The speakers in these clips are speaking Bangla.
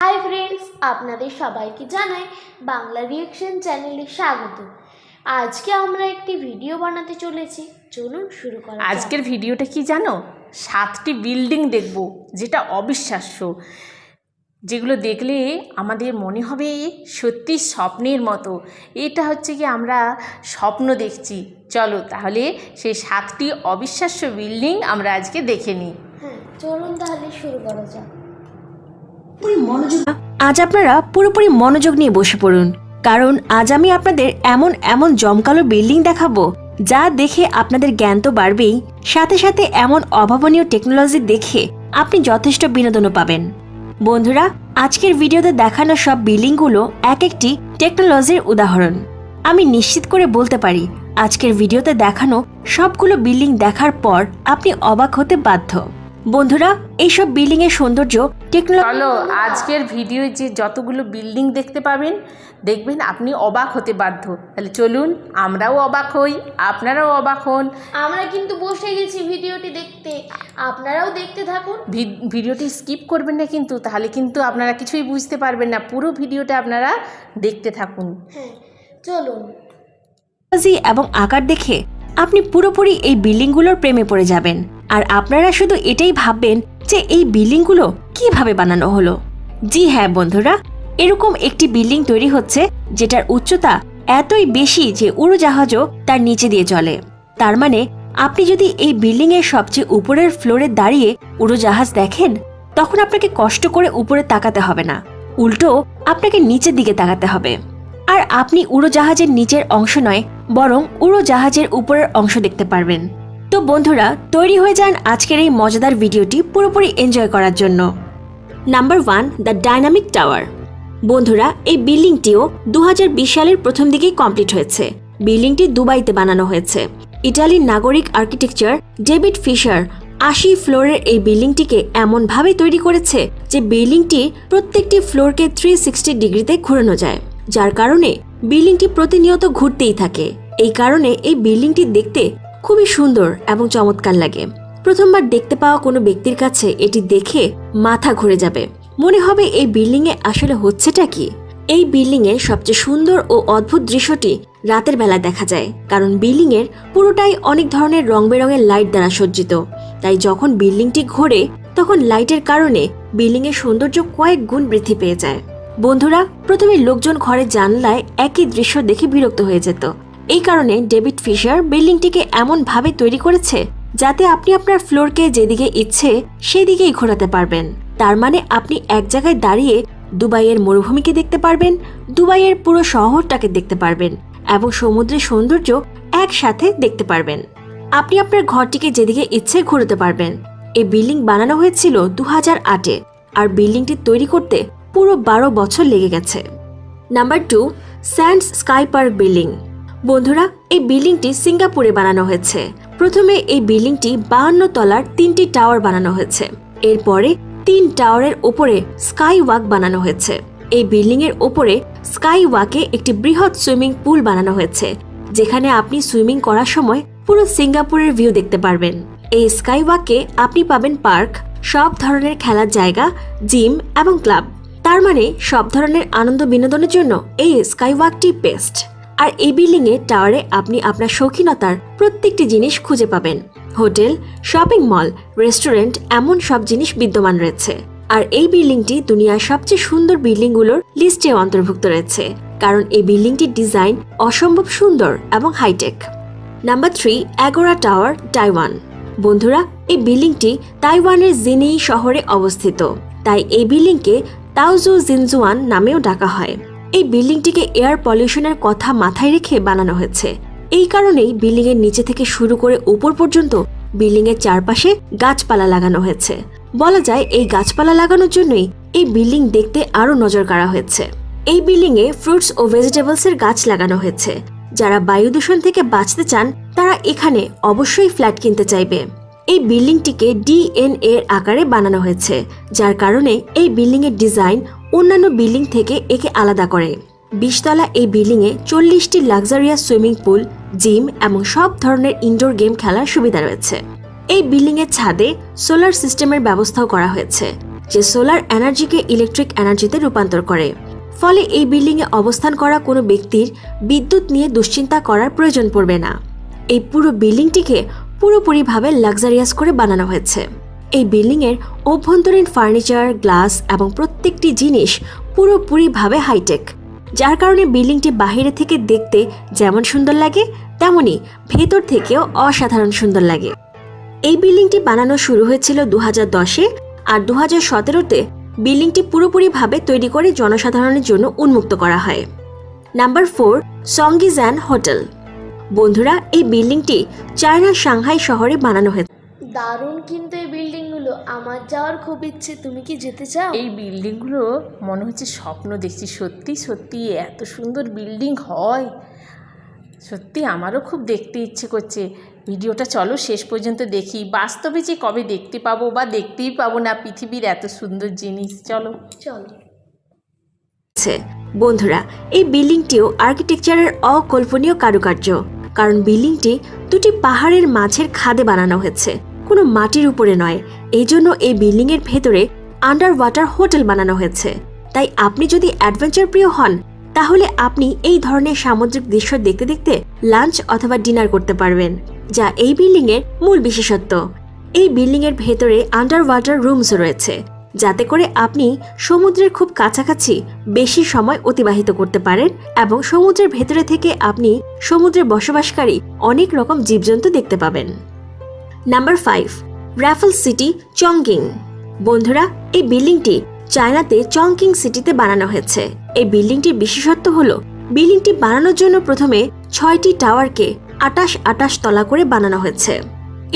হাই ফ্রেন্ডস, আপনাদের সবাইকে জানাই বাংলা রিয়েকশন চ্যানেলে স্বাগত। আজকে আমরা একটি ভিডিও বানাতে চলেছি, চলুন শুরু করা যাক। আজকের ভিডিওটা কি জানো? 7টি বিল্ডিং দেখব, যেটা অবিশ্বাস্য, যেগুলো দেখলে আমাদের মনে হবে সত্যি স্বপ্নের মতো। এটা হচ্ছে কি আমরা স্বপ্ন দেখছি। চলো তাহলে সেই 7টি অবিশ্বাস্য বিল্ডিং আমরা আজকে দেখে নিই। হ্যাঁ, চলুন তাহলে শুরু করা যাক। আজ আপনারা পুরোপুরি মনোযোগ নিয়ে বসে পড়ুন, কারণ আজ আমি আপনাদের এমন জমকালো বিল্ডিং দেখাবো যা দেখে আপনাদের জ্ঞান তো বাড়বেই, সাথে সাথে এমন অভাবনীয় টেকনোলজি দেখে আপনি যথেষ্ট বিনোদনও পাবেন। বন্ধুরা, আজকের ভিডিওতে দেখানো সব বিল্ডিংগুলো এক একটি টেকনোলজির উদাহরণ। আমি নিশ্চিত করে বলতে পারি আজকের ভিডিওতে দেখানো সবগুলো বিল্ডিং দেখার পর আপনি অবাক হতে বাধ্য। বন্ধুরা, এইসব বিল্ডিং এর সৌন্দর্য চলো আজকের ভিডিও যে যতগুলো বিল্ডিং দেখতে পাবেন, দেখবেন আপনি অবাক হতে বাধ্য। তাহলে চলুন আমরাও অবাক হই, আপনারাও অবাক হন। আমরা কিন্তু বসে গেছি ভিডিওটি দেখতে, আপনারাও দেখতে থাকুন। ভিডিওটি স্কিপ করবেন না কিন্তু, তাহলে কিন্তু আপনারা কিছুই বুঝতে পারবেন না। পুরো ভিডিওটা আপনারা দেখতে থাকুন। হ্যাঁ, চলুন। টেকনোলজি এবং আকার দেখে আপনি পুরোপুরি এই বিল্ডিংগুলোর প্রেমে পড়ে যাবেন, আর আপনারা শুধু এটাই ভাববেন যে এই বিল্ডিংগুলো কিভাবে বানানো হলো। জি হ্যাঁ বন্ধুরা, এরকম একটি বিল্ডিং তৈরি হচ্ছে যেটার উচ্চতা এতই বেশি যে উড়োজাহাজও তার নিচে দিয়ে চলে। তার মানে আপনি যদি এই বিল্ডিং এর সবচেয়ে উপরের ফ্লোরে দাঁড়িয়ে উড়োজাহাজ দেখেন, তখন আপনাকে কষ্ট করে উপরে তাকাতে হবে না, উল্টো আপনাকে নিচের দিকে তাকাতে হবে। আর আপনি উড়োজাহাজের নিচের অংশ নয়, বরং উড়োজাহাজের উপরের অংশ দেখতে পারবেন। তো বন্ধুরা, তৈরি হয়ে যান আজকের এই মজাদার ভিডিওটি পুরোপুরি এনজয় করার জন্য। Number 1, the dynamic tower. বন্ধুরা, এই বিল্ডিংটিও 2020 সালের প্রথম দিকেই কমপ্লিট হয়েছে। বিল্ডিংটি দুবাইতে বানানো হয়েছে। ইটালির নাগরিক আর্কিটেকচার ডেভিড ফিশার 80 ফ্লোরের এই বিল্ডিংটিকে এমনভাবে তৈরি করেছে যে বিল্ডিংটি প্রত্যেকটি ফ্লোরকে 360 ডিগ্রিতে ঘোরানো যায়, যার কারণে বিল্ডিংটি প্রতিনিয়ত ঘুরতেই থাকে। এই কারণে এই বিল্ডিংটি দেখতে খুবই সুন্দর এবং চমৎকার লাগে। প্রথমবার দেখতে পাওয়া কোনো ব্যক্তির কাছে এটি দেখে মাথা ঘুরে যাবে, মনে হবে এই বিল্ডিং এ আসলে হচ্ছেটা কি। এই বিল্ডিং এর সবচেয়ে সুন্দর ও অদ্ভুত দৃশ্যটি রাতের বেলা দেখা যায়, কারণ বিল্ডিং এর পুরোটাই অনেক ধরনের রং বেরঙের লাইট দ্বারা সজ্জিত। তাই যখন বিল্ডিংটি ঘোরে তখন লাইটের কারণে বিল্ডিং এর সৌন্দর্য কয়েক গুণ বৃদ্ধি পেয়ে যায়। বন্ধুরা, প্রথমে লোকজন ঘরের জানলায় একই দৃশ্য দেখে বিরক্ত হয়ে যেত। এই কারণে ডেভিড ফিশার বিল্ডিংটিকে এমন ভাবে তৈরি করেছে যাতে আপনি আপনার ফ্লোরকে যেদিকে ইচ্ছে সেদিকেই ঘোরাতে পারবেন। তার মানে আপনি এক জায়গায় দাঁড়িয়ে দুবাইয়ের মরুভূমিকে দেখতে পারবেন, দুবাইয়ের পুরো শহরটাকে দেখতে পারবেন এবং সমুদ্রের সৌন্দর্য একসাথে দেখতে পারবেন। আপনি আপনার ঘরটিকে যেদিকে ইচ্ছে ঘোরাতে পারবেন। এই বিল্ডিং বানানো হয়েছিল 2008-এ, আর বিল্ডিংটি তৈরি করতে পুরো 12 বছর লেগে গেছে। Number 2, sands sky park building. বন্ধুরা, এই বিল্ডিংটি সিঙ্গাপুরে বানানো হয়েছে। প্রথমে এই বিল্ডিংটি 52 তলার 3টি টাওয়ার বানানো হয়েছে। এরপরে 3 টাওয়ারের ওপরে স্কাই ওয়াক বানানো হয়েছে। এই বিল্ডিং এর ওপরে স্কাই ওয়াকে একটি বৃহৎ সুইমিং পুল বানানো হয়েছে, যেখানে আপনি সুইমিং করার সময় পুরো সিঙ্গাপুরের ভিউ দেখতে পারবেন। এই স্কাই ওয়াকে আপনি পাবেন পার্ক, সব ধরনের খেলার জায়গা, জিম এবং ক্লাব। তার মানে সব ধরনের আনন্দ বিনোদনের জন্য এই স্কাই ওয়াকটি বেস্ট। আর এই বিল্ডিং এর টাওয়ারে আপনি আপনার শৌখিনতার প্রত্যেকটি জিনিস খুঁজে পাবেন। হোটেল, শপিং মল, রেস্টুরেন্ট, এমন সব জিনিস বিদ্যমান রয়েছে। আর এই বিল্ডিংটি দুনিয়ার সবচেয়ে সুন্দর বিল্ডিংগুলোর লিস্টে অন্তর্ভুক্ত রয়েছে, কারণ এই বিল্ডিংটির ডিজাইন অসম্ভব সুন্দর এবং hi-tech. Number 3, Agora Tower, Taiwan. বন্ধুরা, এই বিল্ডিংটি তাইওয়ানের জিনিই শহরে অবস্থিত, তাই এই বিল্ডিংকে তাওজু জিনজুয়ান নামেও ডাকা হয়। এই বিল্ডিংটিকে এয়ার পলিউশনের কথা মাথায় রেখে বানানো হয়েছে। এই কারণেই বিল্ডিং এর নিচে থেকে শুরু করে উপর পর্যন্ত বিল্ডিং এর চারপাশে গাছপালা লাগানো হয়েছে। বলা যায় এই গাছপালা লাগানোর জন্যই এই বিল্ডিং দেখতে আরো নজর কাড়া হয়েছে। এই বিল্ডিং এ ফ্রুটস ও ভেজিটেবলস এর গাছ লাগানো হয়েছে। যারা বায়ু দূষণ থেকে বাঁচতে চান তারা এখানে অবশ্যই ফ্ল্যাট কিনতে চাইবে। এই বিল্ডিংটিকে DNA এর আকারে বানানো হয়েছে, যার কারণে এই বিল্ডিং এর ডিজাইন অন্যান্য বিল্ডিং থেকে একে আলাদা করে। 20 তলা এই বিল্ডিং এ 40টি লাক্সারিয়াস সুইমিং পুল, জিম এবং সব ধরনের ইনডোর গেম খেলার সুবিধা রয়েছে। এই বিল্ডিং এর ছাদে সোলার সিস্টেমের ব্যবস্থাও করা হয়েছে, যে সোলার এনার্জিকে ইলেকট্রিক এনার্জিতে রূপান্তর করে। ফলে এই বিল্ডিংয়ে অবস্থান করা কোনো ব্যক্তির বিদ্যুৎ নিয়ে দুশ্চিন্তা করার প্রয়োজন পড়বে না। এই পুরো বিল্ডিংটিকে পুরোপুরিভাবে লাক্সারিয়াস করে বানানো হয়েছে। এই বিল্ডিংয়ের অভ্যন্তরীণ ফার্নিচার, গ্লাস এবং প্রত্যেকটি জিনিস পুরোপুরিভাবে হাইটেক, যার কারণে বিল্ডিংটি বাহিরে থেকে দেখতে যেমন সুন্দর লাগে তেমনি ভেতর থেকেও অসাধারণ সুন্দর লাগে। এই বিল্ডিংটি বানানো শুরু হয়েছিল 2010-এ আর 2017-তে বিল্ডিংটি পুরোপুরিভাবে তৈরি করে জনসাধারণের জন্য উন্মুক্ত করা হয়। নাম্বার 4, সংগিজান হোটেল। বন্ধুরা, এই বিল্ডিংটি চায়নার সাংহাই শহরে বানানো হয়েছে। দারুণ কিন্তু এই বিল্ডিংগুলো, আমার যাওয়ার খুব ইচ্ছে। তুমি কি যেতে চাও? এই বিল্ডিংগুলো মনে হচ্ছে স্বপ্ন দেখছি। সত্যি সত্যি এত সুন্দর বিল্ডিং হয়, সত্যি আমারও খুব দেখতে ইচ্ছে করছে। ভিডিওটা চলো শেষ পর্যন্ত দেখি, বাস্তবে যে কবে দেখতে পাবো বা দেখতেই পাবো না পৃথিবীর এত সুন্দর জিনিস। চলো। বন্ধুরা, এই বিল্ডিংটিও আর্কিটেকচারের অকল্পনীয় কারুকার্য, কারণ বিল্ডিংটি দুটি পাহাড়ের মাঝের খাদে বানানো হয়েছে, কোনো মাটির উপরে নয়। এই জন্য এই বিল্ডিংয়ের ভেতরে আন্ডার ওয়াটার হোটেল বানানো হয়েছে। তাই আপনি যদি অ্যাডভেঞ্চার প্রিয় হন, তাহলে আপনি এই ধরনের সামুদ্রিক দৃশ্য দেখতে দেখতে লাঞ্চ অথবা ডিনার করতে পারবেন, যা এই বিল্ডিংয়ের মূল বিশেষত্ব। এই বিল্ডিংয়ের ভেতরে আন্ডার ওয়াটার রুমস রয়েছে, যাতে করে আপনি সমুদ্রের খুব কাছাকাছি বেশি সময় অতিবাহিত করতে পারেন এবং সমুদ্রের ভেতরে থেকে আপনি সমুদ্রে বসবাসকারী অনেক রকম জীবজন্তু দেখতে পাবেন। Number 5, raffle city, Chongqing. বন্ধুরা, এই বিল্ডিংটি চায়নাতে চংকিং সিটিতে বানানো হয়েছে। এই বিল্ডিংটির বিশেষত্ব হল বিল্ডিংটি বানানোর জন্য প্রথমে 6টি টাওয়ারকে 28 তলা করে বানানো হয়েছে।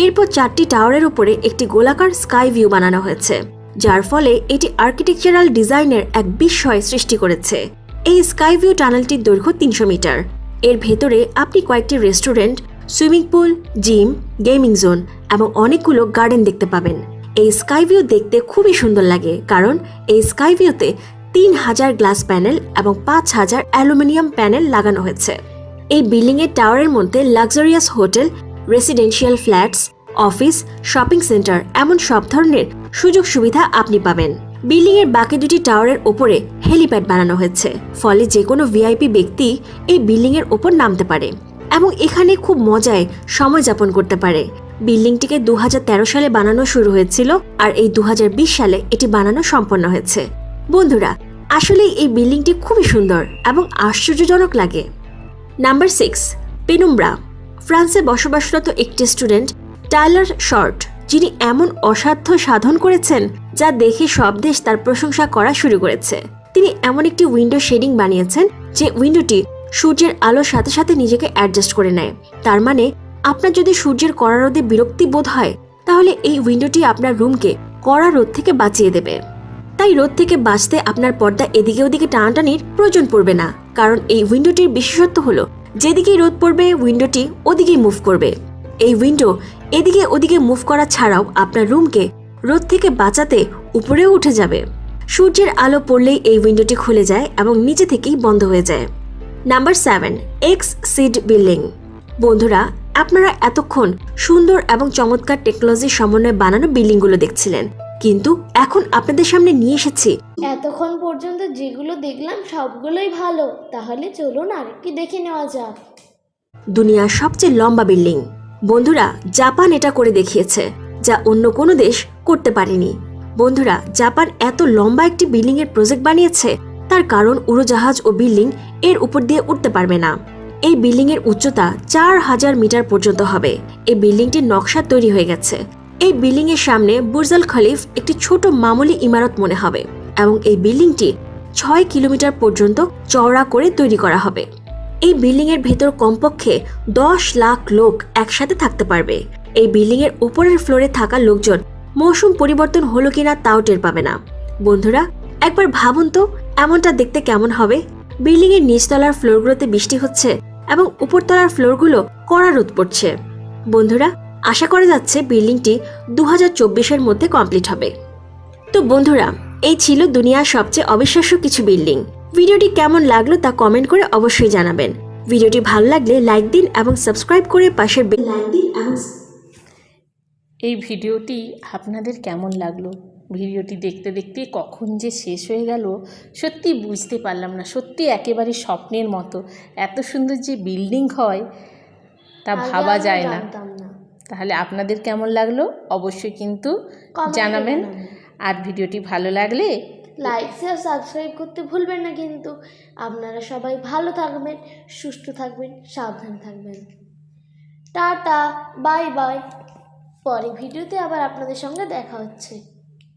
এরপর 4টি টাওয়ারের উপরে একটি গোলাকার স্কাই ভিউ বানানো হয়েছে, যার ফলে এটি আর্কিটেকচারাল ডিজাইনের এক বিস্ময় সৃষ্টি করেছে। এই স্কাই ভিউ টানেলটির দৈর্ঘ্য 300 মিটার। এর ভেতরে আপনি কয়েকটি restaurant, swimming pool, gym, gaming zone এবং অনেকগুলো গার্ডেন দেখতে পাবেন। এই স্কাই ভিউ দেখতে খুবই সুন্দর লাগে, কারণ এই স্কাই ভিউতে 3000 গ্লাস প্যানেল এবং 5000 অ্যালুমিনিয়াম প্যানেল লাগানো হয়েছে। এই বিল্ডিংয়ের টাওয়ারের মধ্যে luxurious hotel, residential flats, office, shopping centre এমন সব ধরনের সুযোগ সুবিধা আপনি পাবেন। বিল্ডিংয়ের বাকি দুটি টাওয়ারের ওপরে হেলিপ্যাড বানানো হয়েছে, ফলে যে কোনো ভিআইপি ব্যক্তি এই বিল্ডিংয়ের ওপর নামতে পারে এবং এখানে খুব মজায় সময় যাপন করতে পারে। বিল্ডিংটিকে 2013 সালে বানানো শুরু হয়েছিল আর এই 2020 সালে এটি বানানো সম্পন্ন হয়েছে। বন্ধুরা, আসলে এই বিল্ডিংটি খুবই সুন্দর এবং আশ্চর্যজনক লাগে। নাম্বার 6, পেনুম্ব্রা। ফ্রান্সে বসবাসরত একটি স্টুডেন্ট টাইলার শর্ট, যিনি এমন অসাধ্য সাধন করেছেন যা দেখে সব দেশ তার প্রশংসা করা শুরু করেছে। তিনি এমন একটি উইন্ডো শেডিং বানিয়েছেন যে উইন্ডোটি সূর্যের আলোর সাথে সাথে নিজেকে অ্যাডজাস্ট করে নেয়। তার মানে আপনার যদি সূর্যের কড়া রোদে বিরক্তি বোধ হয়, তাহলে এই উইন্ডোটি আপনার রুমকে কড়া রোদ থেকে বাঁচিয়ে দেবে। তাই রোদ থেকে বাঁচতে আপনার পর্দা এদিকে ওদিকে টানাটানির প্রয়োজন পড়বে না, কারণ এই উইন্ডোটির বিশেষত্ব হলো যেদিকেই রোদ পড়বে উইন্ডোটি ওদিকেই মুভ করবে। এই উইন্ডো এদিকে ওদিকে মুভ করা ছাড়াও আপনার রুমকে রোদ থেকে বাঁচাতে উপরেও উঠে যাবে। সূর্যের আলো পড়লেই এই উইন্ডোটি খুলে যায় এবং নিচে থেকেই বন্ধ হয়ে যায়। Number 7, x-seed building. বন্ধুরা, আপনারা এতক্ষণ সুন্দর এবং চমৎকার টেকনোলজির সমন্বয়ে বানানো বিল্ডিংগুলো দেখছিলেন, কিন্তু এখন আপনাদের সামনে নিয়ে এসেছি এতক্ষণ পর্যন্ত যেগুলো দেখলাম সবগুলোই ভালো, তাহলে চলুন আরেকটি দেখে নেওয়া যাক। দুনিয়ার সবচেয়ে লম্বা বিল্ডিং। বন্ধুরা, জাপান এটা করে দেখিয়েছে, যা অন্য কোনো দেশ করতে পারেনি। বন্ধুরা, জাপান এত লম্বা একটি বিল্ডিং এর প্রজেক্ট বানিয়েছে, তার কারণ উড়োজাহাজ ও বিল্ডিং এর উপর দিয়ে উঠতে পারবে না। এই বিল্ডিং এর উচ্চতা 4000 মিটার পর্যন্ত হবে। এই বিল্ডিংটির নকশা তৈরি হয়ে গেছে। এই বিল্ডিং এর সামনে বুর্জ আল খলিফ একটি ছোট মামুলি ইমারত মনে হবে এবং এই বিল্ডিংটি 6 কিলোমিটার পর্যন্ত চওড়া করে তৈরি করা হবে। এই বিল্ডিং এর ভেতর কমপক্ষে 10 লাখ লোক একসাথে থাকতে পারবে। এই বিল্ডিং এর উপরের ফ্লোরে থাকা লোকজন মৌসুম পরিবর্তন হলো কিনা তাও টের পাবে না। বন্ধুরা, একবার ভাবুন তো এমনটা দেখতে কেমন হবে। বিল্ডিং এর নিচতলার ফ্লোরগুলোতে বৃষ্টি হচ্ছে এবং উপরতলার ফ্লোরগুলো কড়া রোদ পড়ছে। বন্ধুরা, আশা করা যাচ্ছে বিল্ডিংটি 2024-এর মধ্যে কমপ্লিট হবে। তো বন্ধুরা, এই ছিল দুনিয়ার সবচেয়ে অবিশ্বাস্য কিছু বিল্ডিং। ভিডিওটি কেমন লাগলো তা কমেন্ট করে অবশ্যই জানাবেন। ভিডিওটি ভালো লাগলে লাইক দিন এবং সাবস্ক্রাইব করে পাশের বেল আইকন দিন। এই ভিডিওটি আপনাদের কেমন লাগলো ভিডিওটি দেখতে দেখতে কখন যে শেষ হয়ে গেল সত্যি বুঝতে পারলাম না। সত্যি একেবারে স্বপ্নের মতো, এত সুন্দর যে বিল্ডিং হয় তা আগে ভাবা আমরা যায় না। জানতাম না। তাহলে আপনাদের কেমন লাগলো অবশ্যই কিন্তু Comment এ জানাবেন। জানাবেন। আর ভিডিওটি ভালো লাগলে লাইক শেয়ার সাবস্ক্রাইব করতে ভুলবেন না কিন্তু। আপনারা সবাই ভালো থাকবেন, সুস্থ থাকবেন, সাবধান থাকবেন। Tata, bye bye. পরে ভিডিওতে আবার আপনাদের সঙ্গে দেখা হচ্ছে।